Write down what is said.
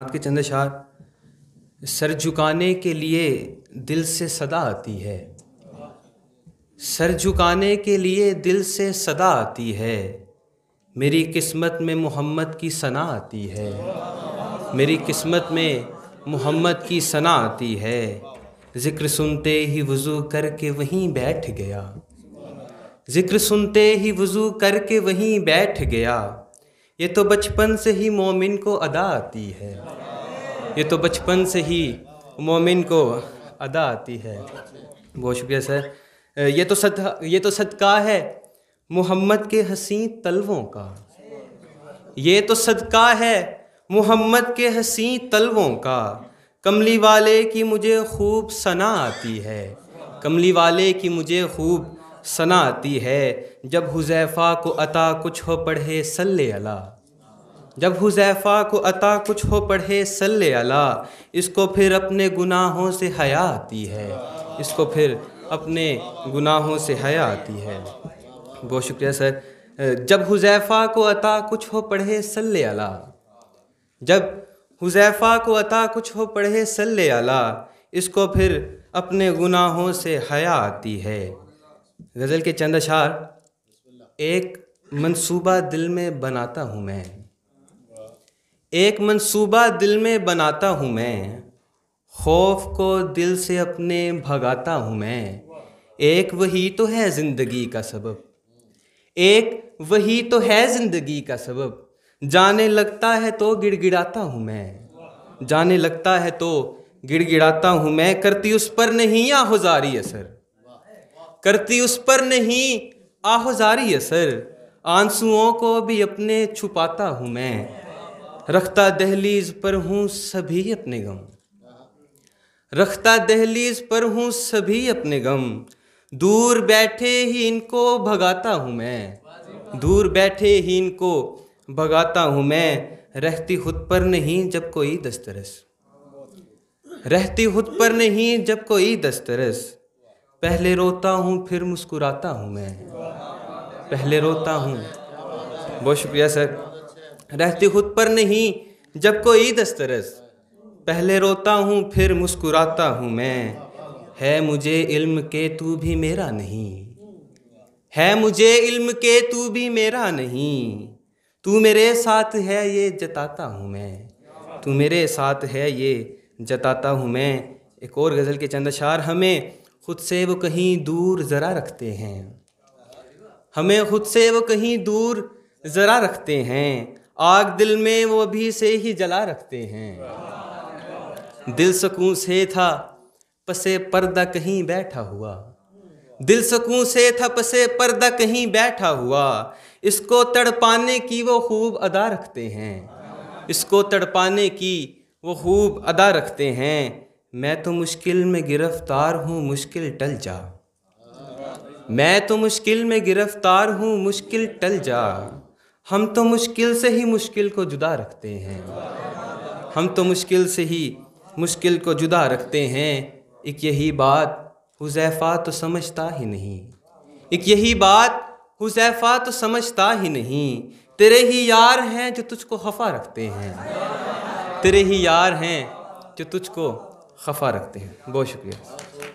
के चंद अशार। सर झुकाने के लिए दिल से सदा आती है, सर झुकाने के लिए दिल से सदा आती है। मेरी किस्मत में मोहम्मद की सना आती है, मेरी किस्मत में मोहम्मद की सना आती है। ज़िक्र सुनते ही वज़ू करके वहीं बैठ गया, ज़िक्र सुनते ही वज़ू करके वहीं बैठ गया। ये तो बचपन से ही मोमिन को अदा आती है, ये तो बचपन से ही मोमिन को अदा आती है। बहुत शुक्रिया सर। ये तो सदका है मोहम्मद के हसीं तलवों का, ये तो सदका है मोहम्मद के हसीं तलवों का। कमली वाले की मुझे खूब सना आती है, कमली वाले की मुझे खूब सना आती है। जब हुज़ैफ़ा को अता कुछ हो पढ़े सल्ले अला, जब हुज़ैफ़ा को अता कुछ हो पढ़े सल्ले अला। इसको फिर अपने गुनाहों से हया आती है, इसको फिर अपने गुनाहों से हया आती है। बहुत शुक्रिया सर। जब हुज़ैफ़ा को अता कुछ हो पढ़े सल्ले अला, जब हुज़ैफ़ा को अता कुछ हो पढ़े सल्ले अला। इसको फिर अपने गुनाहों से हया आती है। गज़ल के चंद अशार। एक मंसूबा दिल में बनाता हूँ मैं, एक मंसूबा दिल में बनाता हूँ मैं। खौफ को दिल से अपने भगाता हूँ मैं। एक वही तो है ज़िंदगी का सबब, एक वही तो है ज़िंदगी का सबब। जाने लगता है तो गिड़गिड़ाता हूँ मैं, जाने लगता है तो गिड़गिड़ाता हूँ मैं। करती उस पर नहीं आहुज़ारी असर, करती उस पर नहीं आहुज़ारी असर। आंसुओं को भी अपने छुपाता हूँ मैं। रखता दहलीज पर हूँ सभी अपने गम, रखता दहलीज पर हूँ सभी अपने गम। दूर बैठे ही इनको भगाता हूँ मैं, दूर बैठे ही इनको भगाता हूँ मैं। रहती खुद पर नहीं जब कोई दस्तरस, रहती खुद पर नहीं जब कोई दस्तरस। पहले रोता हूँ फिर मुस्कुराता हूँ मैं, पहले रोता हूँ। बहुत शुक्रिया सर। रहती खुद पर नहीं जब कोई दस्तरस, पहले रोता हूँ फिर मुस्कुराता हूँ मैं। है मुझे इल्म के तू भी मेरा नहीं, है मुझे इल्म के तू भी मेरा नहीं। तू मेरे साथ है ये जताता हूँ मैं, तू मेरे साथ है ये जताता हूँ मैं। एक और गज़ल के चंद अशार। हमें खुद से वो कहीं दूर ज़रा रखते हैं, हमें खुद से वो कहीं दूर ज़रा रखते हैं। आग दिल में वो अभी से ही जला रखते हैं। दिल सुकून से था पसे पर्दा कहीं बैठा हुआ, दिल सुकून से था पसे पर्दा कहीं बैठा हुआ। इसको तड़पाने की वो खूब अदा रखते हैं, इसको तड़पाने की वो खूब अदा रखते हैं। मैं तो मुश्किल में गिरफ्तार हूँ मुश्किल टल जा, मैं तो मुश्किल में गिरफ्तार हूँ मुश्किल टल जा। हम तो मुश्किल से ही मुश्किल को जुदा रखते हैं, हम तो मुश्किल से ही मुश्किल को जुदा रखते हैं। एक यही बात हुज़ैफ़ा तो समझता ही नहीं, एक यही बात हुज़ैफ़ा तो समझता ही नहीं। तेरे ही यार हैं जो तुझको खफा रखते हैं, तेरे ही यार हैं जो तुझको खफा रखते हैं। बहुत शुक्रिया।